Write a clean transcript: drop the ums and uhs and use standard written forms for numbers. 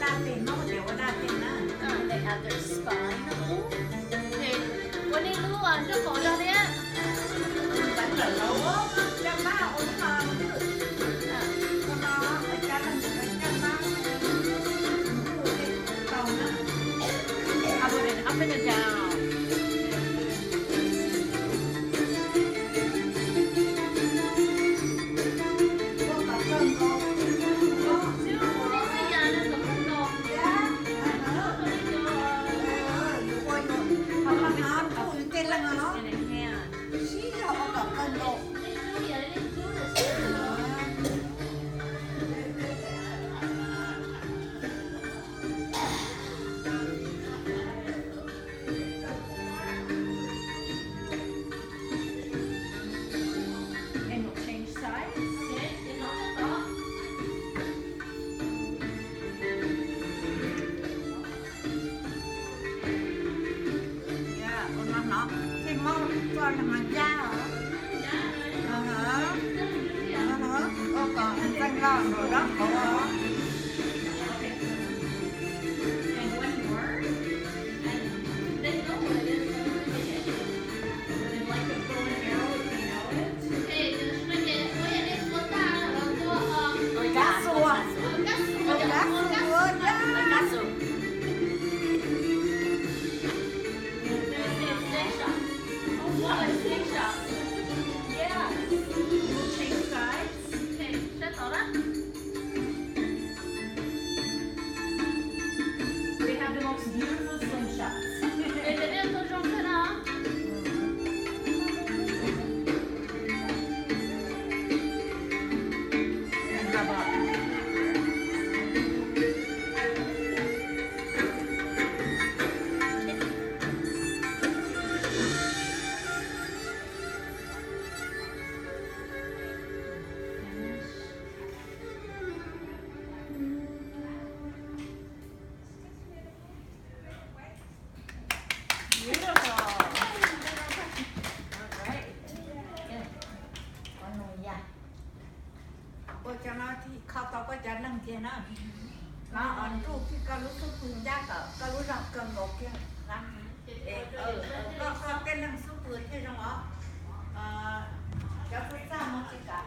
đa tiền nó đều có đa tiền đó. They have their spine. Okay. วันนี้รู้ว่าเจ้าของเราเนี่ย Bánh là lẩu á, cho má uống ngon chứ. Cho nó phải cho nó cho má. Còn đó. I put it up and down. Có cả cơm không? Có. Cái nhà nó cũng không ngon. Dạ. Quay rồi. Không là ngon, ui cái là ngon. In a hand. Xí rồi có cả cơm đâu. And we'll change sides. Okay, thì nó sẽ có. Dạ, nó. Cái món cho là hàng da hả? Hả? Có còn xanh lon rồi đó. And one more. And they know what it is. They like the bow and arrow if they know it. Okay, just make it. Ôi, anh em có ta là có Cá xua. cá Cá xua đó. cá sấu. Steak shop. Oh, what a steak shop. Yeah. We'll change sides. Okay, set all that. They have the most beautiful slingshots. Để để tôi trông thế nào. And rub up. Beautiful. All right. Con nồi da. Ôi cho nó thì khao tao có cho nâng kia nó. Nó ăn tru khi con lúc súp phương da cỡ, con lúc rau cơm gột kia. Có cái nâng súp vừa kia trong đó. Cho phút ra một cái cả